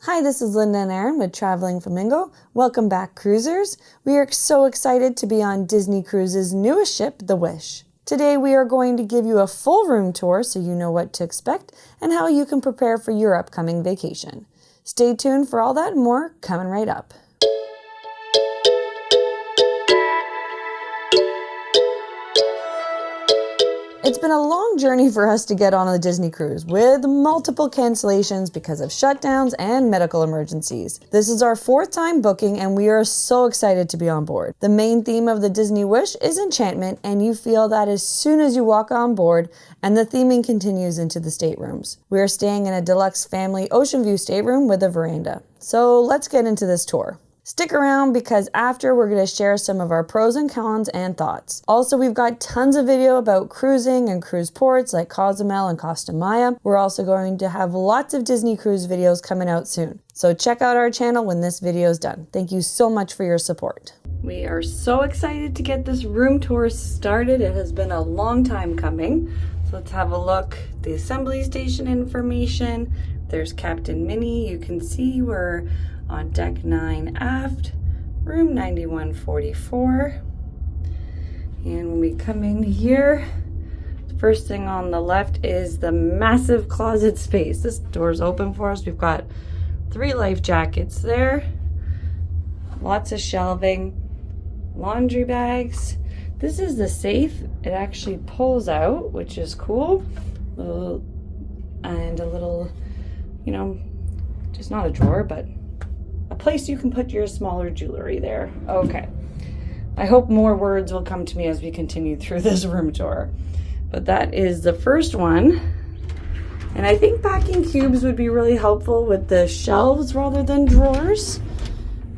Hi, this is Linda and Aaron with Traveling Flamingo. Welcome back, cruisers. We are so excited to be on Disney Cruises' newest ship, the Wish. Today we are going to give you a full room tour so you know what to expect and how you can prepare for your upcoming vacation. Stay tuned for all that and more coming right up. It's been a long journey for us to get on a Disney cruise, with multiple cancellations because of shutdowns and medical emergencies. This is our 4th time booking and we are so excited to be on board. The main theme of the Disney Wish is enchantment, and you feel that as soon as you walk on board, and the theming continues into the staterooms. We are staying in a Deluxe Family Oceanview Stateroom with a veranda. So let's get into this tour. Stick around because after we're going to share some of our pros and cons and thoughts. Also, we've got tons of video about cruising and cruise ports like Cozumel and Costa Maya. We're also going to have lots of Disney cruise videos coming out soon. So check out our channel when this video is done. Thank you so much for your support. We are so excited to get this room tour started. It has been a long time coming. So let's have a look. The assembly station information. There's Captain Minnie. You can see we're on deck 9 aft, room 9144. And when we come in here, the first thing on the left is the massive closet space. This door's open for us. We've got 3 life jackets there, lots of shelving, laundry bags. This is the safe. It actually pulls out, which is cool. And a little, just not a drawer, but a place you can put your smaller jewelry there. Okay. I hope more words will come to me as we continue through this room tour. But that is the first one. And I think packing cubes would be really helpful with the shelves rather than drawers.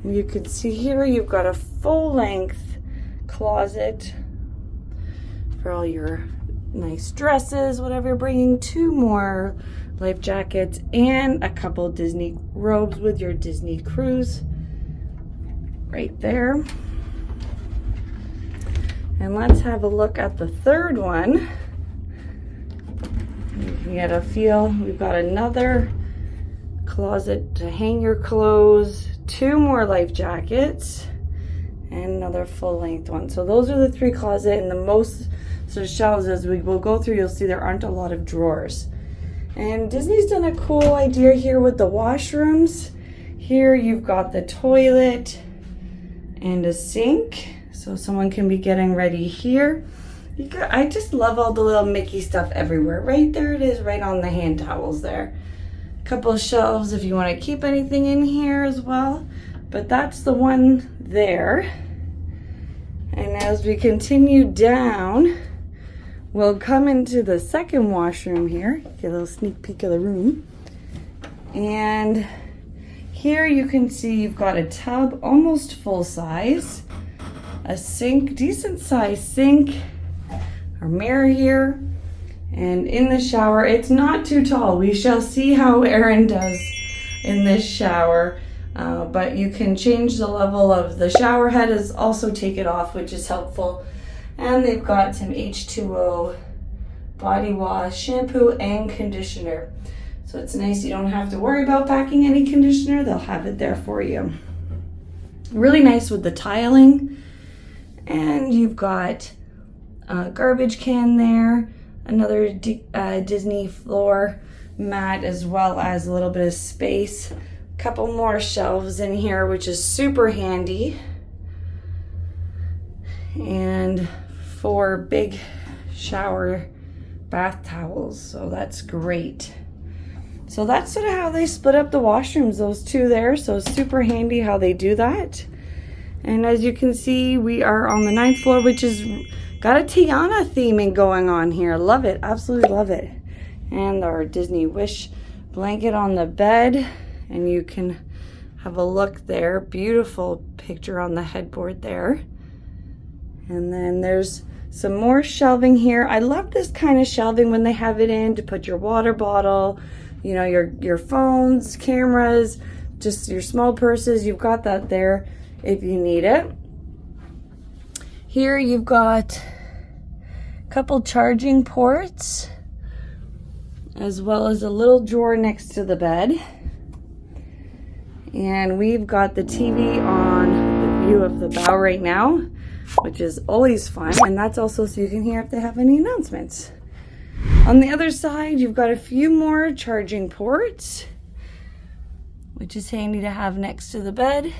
You can see here you've got a full-length closet for all your nice dresses, whatever you're bringing, 2 more life jackets, and a couple Disney robes with your Disney cruise right there. And let's have a look at the third one. You can get a feel. We've got another closet to hang your clothes, 2 more life jackets, and another full-length one. So those are the 3 closets, and the most sort of shelves as we will go through, you'll see there aren't a lot of drawers. And Disney's done a cool idea here with the washrooms. Here you've got the toilet and a sink, so someone can be getting ready here. I just love all the little Mickey stuff everywhere. Right there it is, right on the hand towels there. A couple of shelves if you want to keep anything in here as well. But that's the one there. And as we continue down, we'll come into the second washroom here. Get a little sneak peek of the room. And here you can see you've got a tub, almost full size, a sink, decent size sink, our mirror here, and in the shower, it's not too tall. We shall see how Aaron does in this shower, but you can change the level of the shower head, is also take it off, which is helpful. And they've got some H2O body wash, shampoo, and conditioner. So it's nice you don't have to worry about packing any conditioner. They'll have it there for you. Really nice with the tiling. And you've got a garbage can there, another Disney floor mat, as well as a little bit of space. A couple more shelves in here, which is super handy. And 4 big shower bath towels, so that's great. So that's sort of how they split up the washrooms, those 2 there, so super handy how they do that. And as you can see, we are on the 9th floor, which is got a Tiana theming going on here. Love it, absolutely love it. And our Disney Wish blanket on the bed, and you can have a look there. Beautiful picture on the headboard there. And then there's some more shelving here. I love this kind of shelving when they have it in to put your water bottle, your phones, cameras, just your small purses. You've got that there if you need it. Here you've got a couple charging ports, as well as a little drawer next to the bed. And we've got the TV on the view of the bow right now, which is always fun. And that's also so you can hear if they have any announcements. On the other side, you've got a few more charging ports, which is handy to have next to the bed.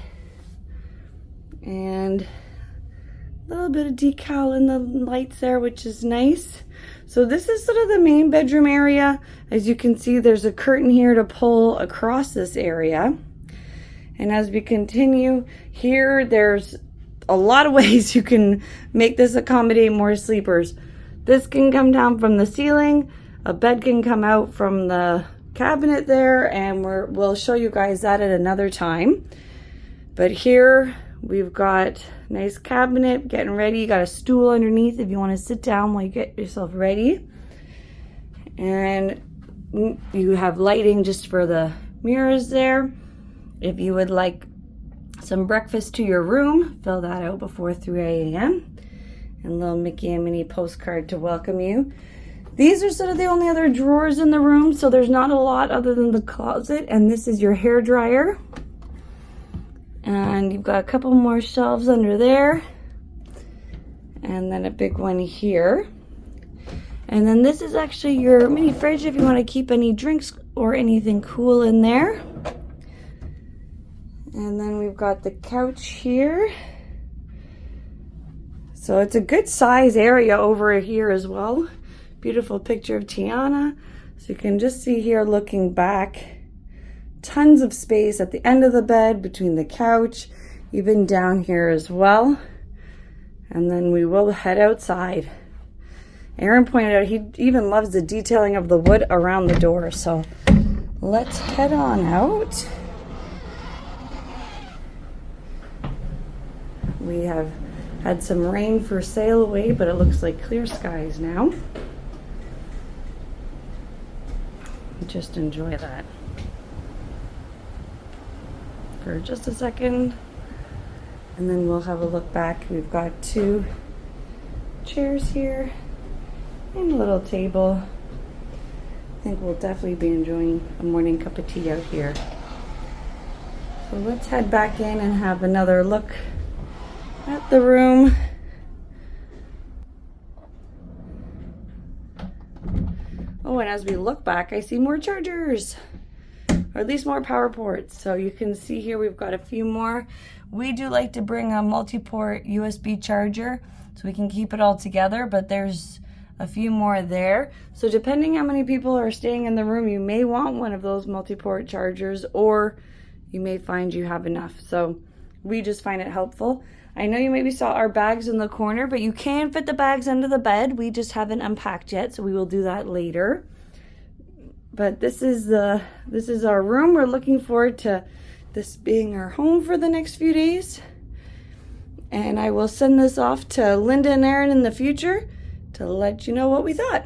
And a little bit of decal in the lights there, which is nice. So this is sort of the main bedroom area. As you can see, there's a curtain here to pull across this area. And as we continue here, there's a lot of ways you can make this accommodate more sleepers. This can come down from the ceiling. A bed can come out from the cabinet there, and we'll show you guys that at another time. But here we've got a nice cabinet getting ready. You got a stool underneath if you want to sit down while you get yourself ready. And you have lighting just for the mirrors there. If you would like some breakfast to your room, fill that out before 3 a.m. And a little Mickey and Minnie postcard to welcome you. These are sort of the only other drawers in the room, so there's not a lot other than the closet. And this is your hair dryer. And you've got a couple more shelves under there. And then a big one here. And then this is actually your mini fridge if you want to keep any drinks or anything cool in there. And then we've got the couch here. So it's a good size area over here as well. Beautiful picture of Tiana. So you can just see here looking back, tons of space at the end of the bed between the couch, even down here as well. And then we will head outside. Aaron pointed out he even loves the detailing of the wood around the door. So let's head on out. We have had some rain for sail away, but it looks like clear skies now. Just enjoy that for just a second, and then we'll have a look back. We've got 2 chairs here and a little table. I think we'll definitely be enjoying a morning cup of tea out here. So let's head back in and have another look at the room. Oh, and as we look back, I see more chargers, or at least more power ports. So you can see here we've got a few more. We do like to bring a multi-port USB charger so we can keep it all together, but there's a few more there. So depending how many people are staying in the room, you may want one of those multi-port chargers, or you may find you have enough. So we just find it helpful. I know you maybe saw our bags in the corner, but you can fit the bags under the bed. We just haven't unpacked yet, so we will do that later. But this is our room. We're looking forward to this being our home for the next few days. And I will send this off to Linda and Aaron in the future to let you know what we thought.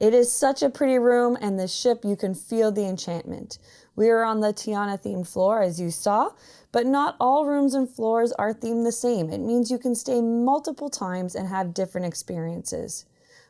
It is such a pretty room, and the ship, you can feel the enchantment. We are on the Tiana themed floor, as you saw, but not all rooms and floors are themed the same. It means you can stay multiple times and have different experiences.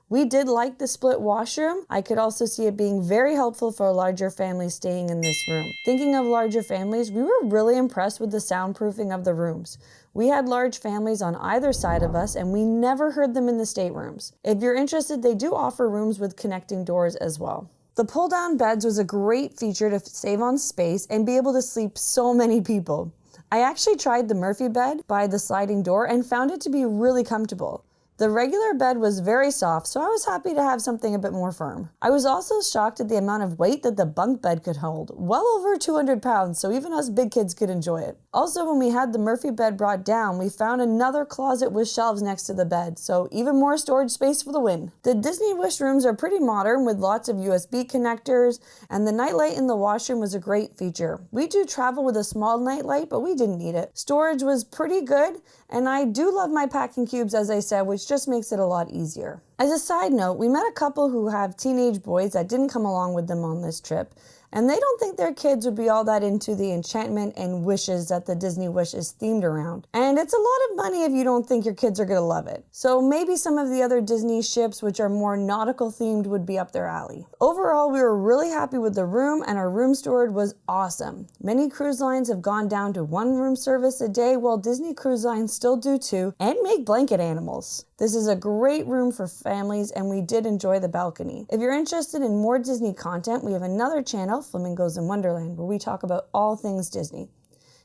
We did like the split washroom. I could also see it being very helpful for a larger family staying in this room. Thinking of larger families, we were really impressed with the soundproofing of the rooms. We had large families on either side of us, and we never heard them in the staterooms. If you're interested, they do offer rooms with connecting doors as well. The pull-down beds was a great feature to save on space and be able to sleep so many people. I actually tried the Murphy bed by the sliding door and found it to be really comfortable. The regular bed was very soft, so I was happy to have something a bit more firm. I was also shocked at the amount of weight that the bunk bed could hold, well over 200 pounds, so even us big kids could enjoy it. Also, when we had the Murphy bed brought down, we found another closet with shelves next to the bed, so even more storage space for the win. The Disney Wish rooms are pretty modern with lots of USB connectors, and the nightlight in the washroom was a great feature. We do travel with a small nightlight, but we didn't need it. Storage was pretty good, and I do love my packing cubes, as I said, which just makes it a lot easier. As a side note, we met a couple who have teenage boys that didn't come along with them on this trip, And they don't think their kids would be all that into the enchantment and wishes that the Disney Wish is themed around. And it's a lot of money if you don't think your kids are gonna love it. So maybe some of the other Disney ships, which are more nautical themed, would be up their alley. Overall, we were really happy with the room, and our room steward was awesome. Many cruise lines have gone down to 1 room service a day, while Disney Cruise Lines still do 2 and make blanket animals. This is a great room for families, and we did enjoy the balcony. If you're interested in more Disney content, we have another channel, Flamingos in Wonderland, where we talk about all things Disney.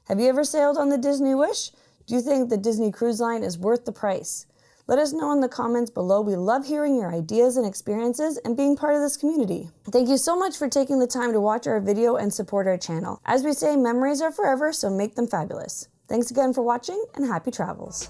Have you ever sailed on the Disney Wish? Do you think the Disney Cruise Line is worth the price? Let us know in the comments below. We love hearing your ideas and experiences and being part of this community. Thank you so much for taking the time to watch our video and support our channel. As we say, memories are forever, so make them fabulous. Thanks again for watching, and happy travels.